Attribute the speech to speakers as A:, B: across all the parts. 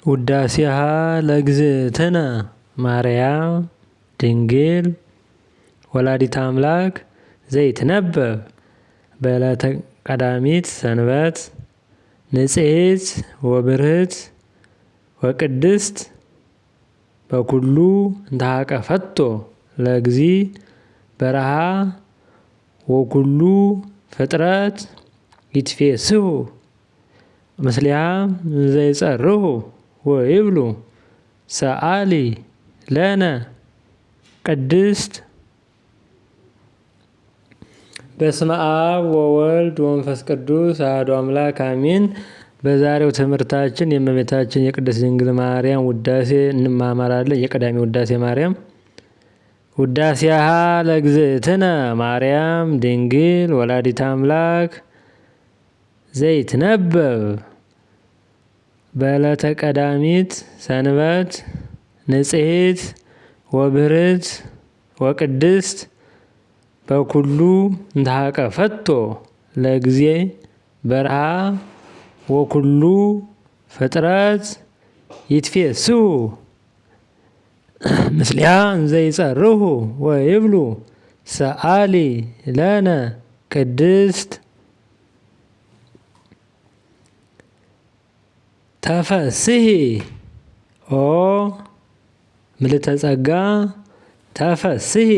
A: ውዳሴሃ ለእግዝእትነ ማርያም ድንግል ወላዲተ አምላክ ዘይትነበብ በዕለተ ቀዳሚት ሰንበት ንጽሕት ወብርህት ወቅድስት በኩሉ እንተሃቀፈቶ ለእግዚእ በረሃ ወኩሉ ፍጥረት ይትፌስሑ ምስሊሃ ዘይጸርሑ ወይብሉ ሰአሊ ለነ ቅድስት። በስመ አብ ወወልድ ወመንፈስ ቅዱስ አሐዱ አምላክ አሜን። በዛሬው ትምህርታችን የእመቤታችን የቅድስት ድንግል ማርያም ውዳሴ እንማማራለን። የቀዳሚ ውዳሴ ማርያም። ውዳሴሃ ለእግዝእትነ ማርያም ድንግል ወላዲተ አምላክ ዘይትነበብ በዕለተ ቀዳሚት ሰንበት ንጽሕት ወብርህት ወቅድስት በኩሉ እንተሃቀፈቶ ለእግዚእ በረሃ ወኩሉ ፍጥረት ይትፌስሑ ምስሊሃ እንዘይጸርሑ ወይብሉ ሰአሊ ለነ ቅድስት። ተፈስሒ ኦ ምልዕተ ጸጋ ተፈስሒ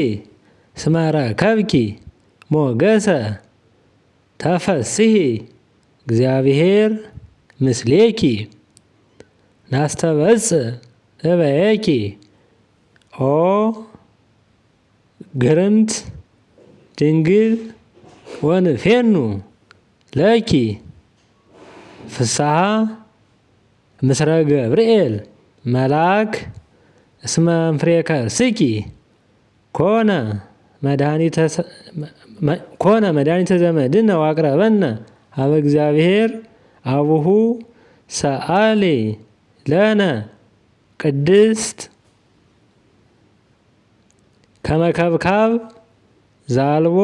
A: እስመ ረከብኪ ሞገሰ ተፈስሒ እግዚአብሔር ምስሌኪ ናስተበጽእ እበየኪ ኦ ግርምት ድንግል ወንፌኑ ለኪ ፍስሐ ምስረ ገብርኤል መልአክ እስመ እምፍሬ ከርስኪ ኮነ መድኃኒተ ዘመድነ ወአቅረበነ ሀበ እግዚአብሔር አቡሁ ሰአሊ ለነ ቅድስት። ከመ ከብካብ ዘአልቦ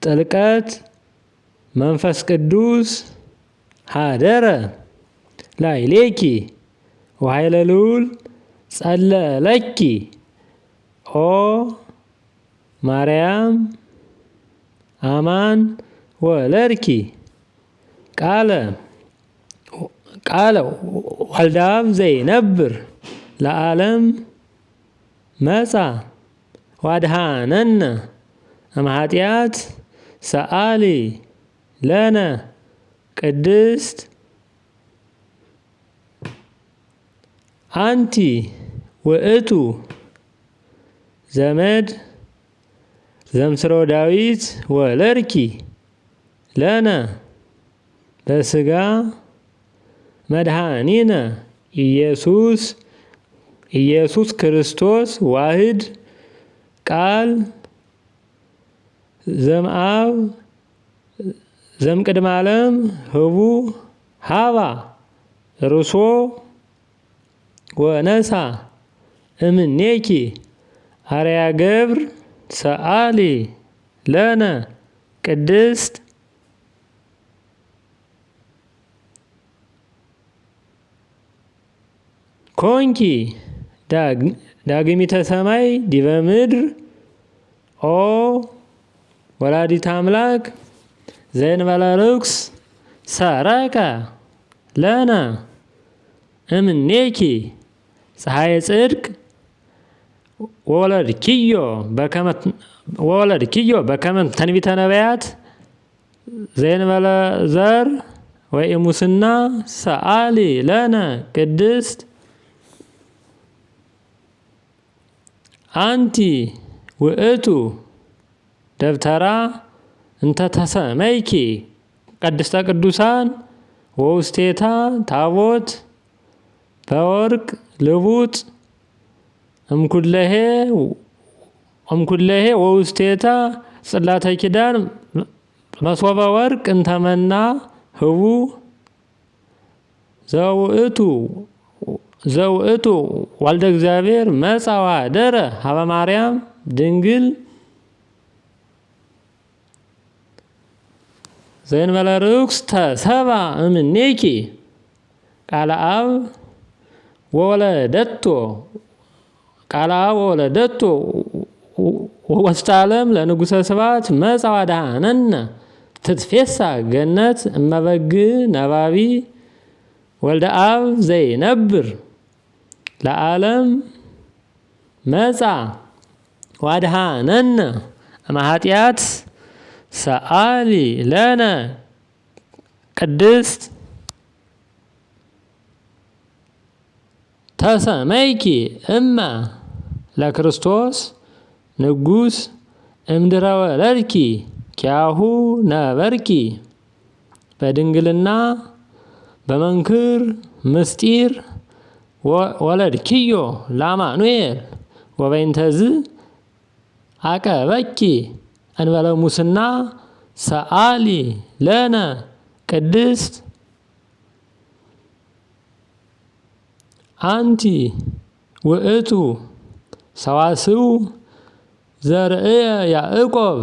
A: ጥልቀት መንፈስ ቅዱስ ሀደረ ላዕሌኪ ወኃይለ ልዑል ጸለለኪ ኦ ማርያም አማን ወለድኪ ቃለ ወልደ አብ ዘይነብር ለዓለም መጻ ወአድኀነነ እምኃጢአት ሰአሊ ለነ ቅድስት። አንቲ ውእቱ ዘመድ ዘምስሮ ዳዊት ወለድኪ ለነ በሥጋ መድኃኒነ ኢየሱስ ክርስቶስ ዋህድ ቃል ዘምአብ ዘምቅድመ ዓለም ህቡእ ሀባ ርሶ ወነሳ እምኔኪ አርያ ገብር ሰአሊ ለነ ቅድስት። ኮንኪ ዳግሚተ ሰማይ ዲበ ምድር ኦ ወላዲተ አምላክ ዘእንበለ ርኩስ ሰረቀ ለነ እምኔኪ ፀሐየ ጽድቅ ወወለድኪዮ በከመ ትንቢተ ነቢያት ዘእንበለ ዘር ወኢሙስና ሰአሊ ለነ ቅድስት። አንቲ ውእቱ ደብተራ እንተ ተሰመይኪ ቅድስተ ቅዱሳን ወውስቴታ ታቦት በወርቅ ልቡጥ እምኩለሄ ወውስቴታ ጽላተ ኪዳን መሶበ ወርቅ እንተመና ህቡእ ዘውእቱ ወልደ እግዚአብሔር መጻ ወአደረ ሀበ ማርያም ድንግል ዘእንበለ ርኩስ ተሰብአ እምኔኪ ቃለ አብ ወወለደቶ ቃለ አብ ወወለደቶ ወውስተ ዓለም ለንጉሠ ስብሐት መጻ ወአድኀነነ ትትፌሳ ገነት እመበግ ነባቢ ወልደ አብ ዘይነብር ለዓለም መጻ ወአድኀነነ እምኃጢአት ሰአሊ ለነ ቅድስት ተሰመይኪ እመ ለክርስቶስ ንጉሥ እምድረ ወለድኪ ኪያሁ ነበርኪ በድንግልና በመንክር ምስጢር ወለድኪዮ ለአማኑኤል ወበይንተዝ አቀበኪ እንበለ ሙስና ሰአሊ ለነ ቅድስት አንቲ ውእቱ ሰዋስው ዘርእየ ያዕቆብ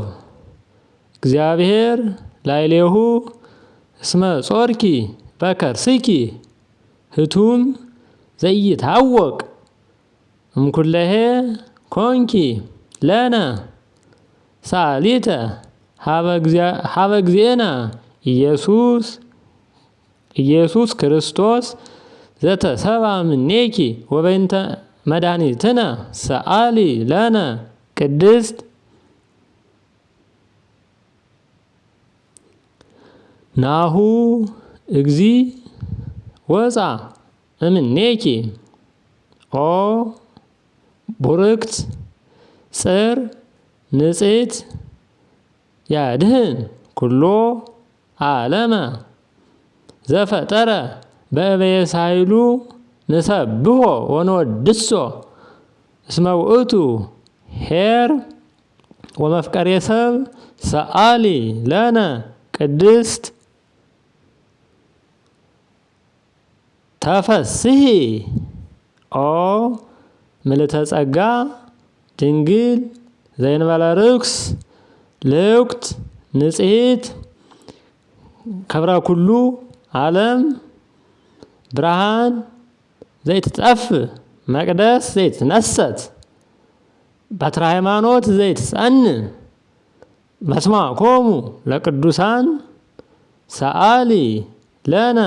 A: እግዚአብሔር ላዕሌሁ እስመ ጾርኪ በከርስኪ ህቱም ዘይታወቅ እምኩለሄ ኮንኪ ለነ ሳሊተ ሀበ እግዚእነ ኢየሱስ ክርስቶስ ዘተሰብአ እምኔኪ ወበይንተ መድኃኒትነ ሰአሊ ለነ ቅድስት ናሁ እግዚ ወፃ እምኔኪ ኦ ቡርክት ጽር ንጽሕት ያድህን ኩሎ ዓለመ ዘፈጠረ በእበየ ሳይሉ ንሰብሖ ወንወድሶ እስመ ውእቱ ኄር ወመፍቀሬ ሰብ ሰአሊ ለነ ቅድስት ተፈስሒ ኦ ምልዕተ ጸጋ ድንግል ዘእንበለ ርኩስ ልውክት ንጽሕት ክብረ ኩሉ ዓለም ብርሃን ዘይትጠፍ መቅደስ ዘይትነሰት በትረ ሃይማኖት ዘይትጸንዕ መስማዕኮሙ ለቅዱሳን ሰአሊ ለነ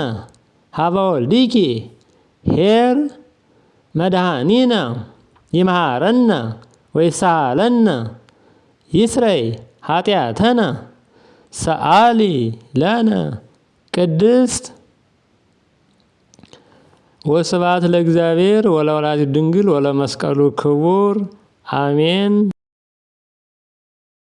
A: ሀበ ወልድኪ ኄር መድኃኒነ ይምሃረነ ወይሳለነ ይስረይ ኃጢአተነ ሰአሊ ለነ ቅድስት ወስብሐት ለእግዚአብሔር ወለወላዲቱ ድንግል ወለመስቀሉ ክቡር አሜን።